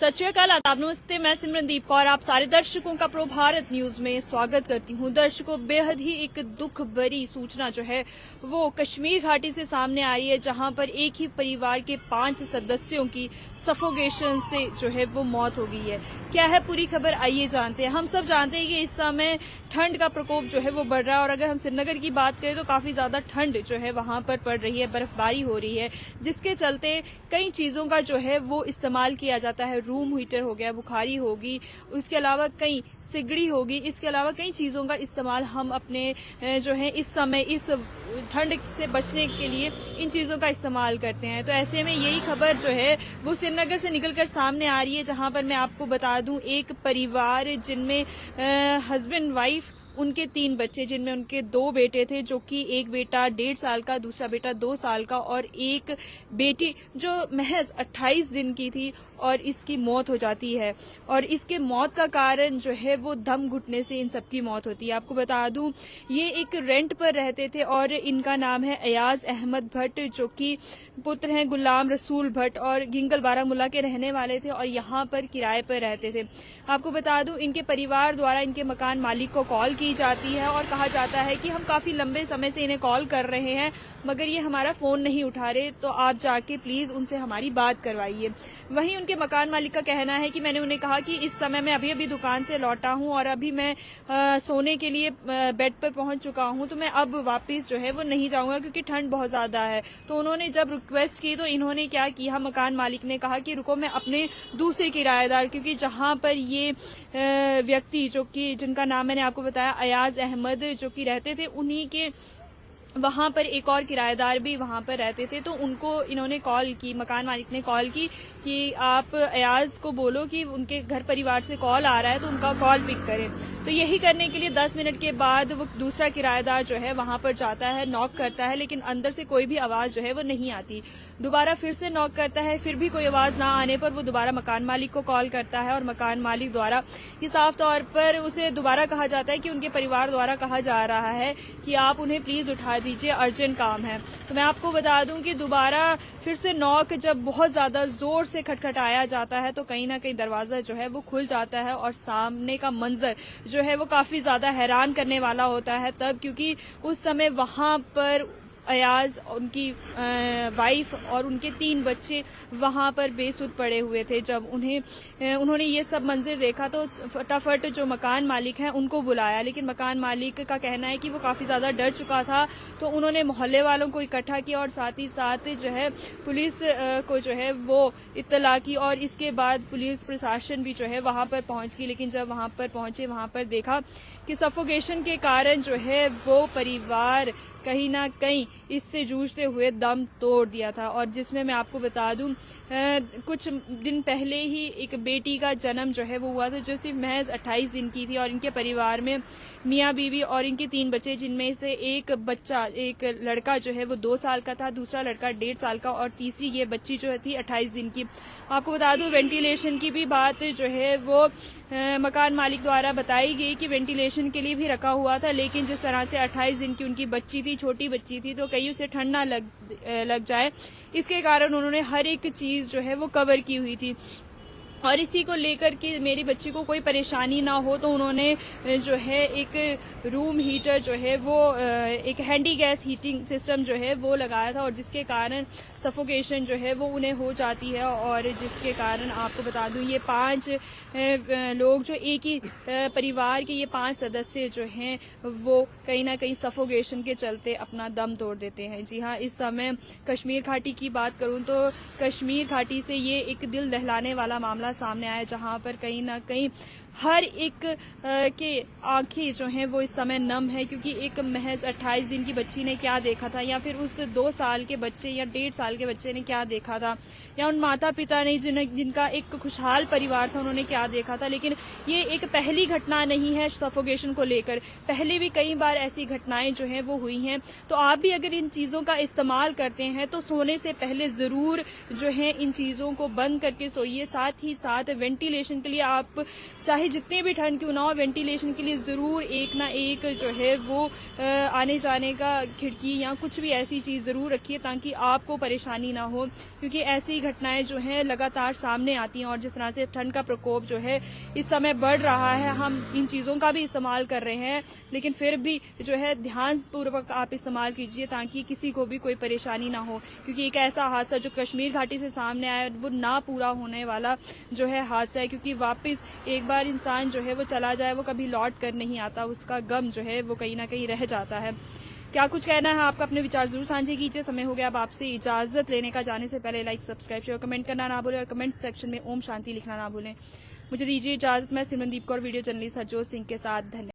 सत श्री अकाल, आदाब, नमस्ते। मैं सिमरनदीप कौर आप सारे दर्शकों का प्रो भारत न्यूज में स्वागत करती हूं। दर्शकों, बेहद ही एक दुख भरी सूचना जो है वो कश्मीर घाटी से सामने आई है, जहां पर एक ही परिवार के 5 सदस्यों की सफोकेशन से जो है वो मौत हो गई है। क्या है पूरी खबर, आइए जानते हैं। हम सब जानते हैं कि इस समय ठंड का प्रकोप जो है वो बढ़ रहा है, और अगर हम श्रीनगर की बात करें तो काफी ज्यादा ठंड जो है वहां पर पड़ रही है, बर्फबारी हो रही है, जिसके चलते कई चीजों का जो है वो इस्तेमाल किया जाता है। रूम हीटर हो गया, बुखारी होगी, उसके अलावा कई सिगड़ी होगी, इसके अलावा कई चीजों का इस्तेमाल हम अपने जो है इस समय इस ठंड से बचने के लिए इन चीजों का इस्तेमाल करते हैं। तो ऐसे में यही खबर जो है वो श्रीनगर से निकलकर सामने आ रही है, जहां पर मैं आपको बता दूं एक परिवार जिनमें हस्बैंड वाइफ, उनके 3 बच्चे, जिनमें उनके 2 बेटे थे, जो कि एक बेटा 1.5 साल का, दूसरा बेटा 2 साल का, और एक बेटी जो महज 28 दिन की थी, और इसकी मौत हो जाती है। और इसके मौत का कारण जो है वो दम घुटने से इन सबकी मौत होती है। आपको बता दूं ये एक रेंट पर रहते थे, और इनका नाम है अयाज अहमद भट्ट, जो कि पुत्र हैं गुलाम रसूल भट्ट, और गिंगल बारामूला के रहने वाले थे, और यहाँ पर किराए पर रहते थे। आपको बता दूं इनके परिवार द्वारा इनके मकान मालिक को कॉल की जाती है, और कहा जाता है कि हम काफी लंबे समय से इन्हें कॉल कर रहे हैं, मगर ये हमारा फोन नहीं उठा रहे, तो आप जाके प्लीज उनसे हमारी बात करवाइए। वहीं उनके मकान मालिक का कहना है कि मैंने उन्हें कहा कि इस समय मैं अभी अभी दुकान से लौटा हूं, और अभी मैं सोने के लिए बेड पर पहुंच चुका हूं, तो मैं अब वापस जो है वो नहीं जाऊंगा क्योंकि ठंड बहुत ज्यादा है। तो उन्होंने जब रिक्वेस्ट की तो इन्होंने क्या किया, मकान मालिक ने कहा कि रुको, मैं अपने दूसरे किराएदार, क्योंकि जहां पर ये व्यक्ति जो कि जिनका नाम मैंने आपको बताया अयाज अहमद, जो कि रहते थे, उन्हीं के वहां पर एक और किराएदार भी वहां पर रहते थे, तो उनको इन्होंने कॉल की, मकान मालिक ने कॉल की कि आप अयाज को बोलो कि उनके घर परिवार से कॉल आ रहा है, तो उनका कॉल पिक करें। तो यही करने के लिए 10 मिनट के बाद वो दूसरा किराएदार जो है वहां पर जाता है, नॉक करता है, लेकिन अंदर से कोई भी आवाज जो है वो नहीं आती। दोबारा फिर से नॉक करता है, फिर भी कोई आवाज ना आने पर वो दोबारा मकान मालिक को कॉल करता है, और मकान मालिक द्वारा ये साफ तौर पर उसे दोबारा कहा जाता है कि उनके परिवार द्वारा कहा जा रहा है कि आप उन्हें प्लीज उठा दीजिए, अर्जेंट काम है। तो मैं आपको बता दूं कि दोबारा फिर से नॉक जब बहुत ज्यादा जोर से खटखटाया जाता है, तो कहीं ना कहीं दरवाजा जो है वो खुल जाता है, और सामने का मंजर जो है वो काफी ज्यादा हैरान करने वाला होता है तब, क्योंकि उस समय वहां पर अयाज, उनकी वाइफ और उनके 3 बच्चे वहां पर बेसुध पड़े हुए थे। जब उन्होंने ये सब मंजर देखा तो फटाफट जो मकान मालिक हैं उनको बुलाया, लेकिन मकान मालिक का कहना है कि वो काफ़ी ज़्यादा डर चुका था, तो उन्होंने मोहल्ले वालों को इकट्ठा किया, और साथ ही साथ जो है पुलिस को जो है वो इत्तला की, और इसके बाद पुलिस प्रशासन भी जो है वहाँ पर पहुँच गई। लेकिन जब वहाँ पर पहुँचे, वहाँ पर देखा कि सफोकेशन के कारण जो है वो परिवार कहीं ना कहीं इससे जूझते हुए दम तोड़ दिया था। और जिसमें मैं आपको बता दूं कुछ दिन पहले ही एक बेटी का जन्म जो है वो हुआ था, जो सिर्फ महज 28 दिन की थी, और इनके परिवार में मियाँ बीवी और इनके 3 बच्चे, जिनमें से एक बच्चा, एक लड़का जो है वो 2 साल का था, दूसरा लड़का 1.5 साल का, और तीसरी ये बच्ची जो थी 28 दिन की। आपको बता दूं वेंटिलेशन की भी बात जो है वो मकान मालिक द्वारा बताई गई कि वेंटिलेशन के लिए भी रखा हुआ था, लेकिन जिस तरह से 28 दिन की उनकी बच्ची थी, छोटी बच्ची थी, तो कहीं उसे ठंड ना लग जाए, इसके कारण उन्होंने हर एक चीज जो है वो कवर की हुई थी। और इसी को लेकर कि मेरी बच्ची को कोई परेशानी ना हो, तो उन्होंने जो है एक रूम हीटर जो है वो एक हैंडी गैस हीटिंग सिस्टम जो है वो लगाया था, और जिसके कारण सफोकेशन जो है वो उन्हें हो जाती है, और जिसके कारण आपको बता दूं ये 5 लोग, जो एक ही परिवार के ये 5 सदस्य जो हैं वो कहीं ना कहीं सफोकेशन के चलते अपना दम तोड़ देते हैं। जी हाँ, इस समय कश्मीर घाटी की बात करूं तो कश्मीर घाटी से ये एक दिल दहलाने वाला मामला सामने आया, जहां पर कहीं ना कहीं हर एक के आंखें जो हैं वो इस समय नम है, क्योंकि एक महज 28 दिन की बच्ची ने क्या देखा था, या फिर उस 2 साल के बच्चे या 1.5 साल के बच्चे ने क्या देखा था, या उन माता पिता ने जिनका एक खुशहाल परिवार था उन्होंने क्या देखा था। लेकिन ये एक पहली घटना नहीं है सफोकेशन को लेकर, पहले भी कई बार ऐसी घटनाएं जो हैं वो हुई हैं। तो आप भी अगर इन चीज़ों का इस्तेमाल करते हैं तो सोने से पहले ज़रूर जो है इन चीज़ों को बंद करके सोइए। साथ ही ही साथ वेंटिलेशन के लिए आप चाहे जितनी भी ठंड क्यों ना हो, वेंटिलेशन के लिए ज़रूर एक ना एक जो है वो आने जाने का खिड़की या कुछ भी ऐसी चीज़ ज़रूर रखिए ताकि आपको परेशानी ना हो, क्योंकि ऐसी घटनाएं जो हैं लगातार सामने आती हैं। और जिस तरह से ठंड का प्रकोप जो है इस समय बढ़ रहा है, हम इन चीज़ों का भी इस्तेमाल कर रहे हैं, लेकिन फिर भी जो है ध्यानपूर्वक आप इस्तेमाल कीजिए ताकि किसी को भी कोई परेशानी ना हो, क्योंकि एक ऐसा हादसा जो कश्मीर घाटी से सामने आया वो ना पूरा होने वाला जो है हादसा है, क्योंकि वापस एक बार इंसान जो है वो चला जाए वो कभी लौट कर नहीं आता, उसका गम जो है वो कहीं ना कहीं रह जाता है। क्या कुछ कहना है आपका, अपने विचार जरूर साझे कीजिए। समय हो गया अब आपसे इजाजत लेने का, जाने से पहले लाइक सब्सक्राइब शेयर कमेंट करना ना भूलें और कमेंट सेक्शन में ओम शांति लिखना ना भूलें। मुझे दीजिए इजाजत, मैं सिमरनदीप कौर, वीडियो जर्नलिस्ट हरजोत सिंह के साथ। धन्यवाद।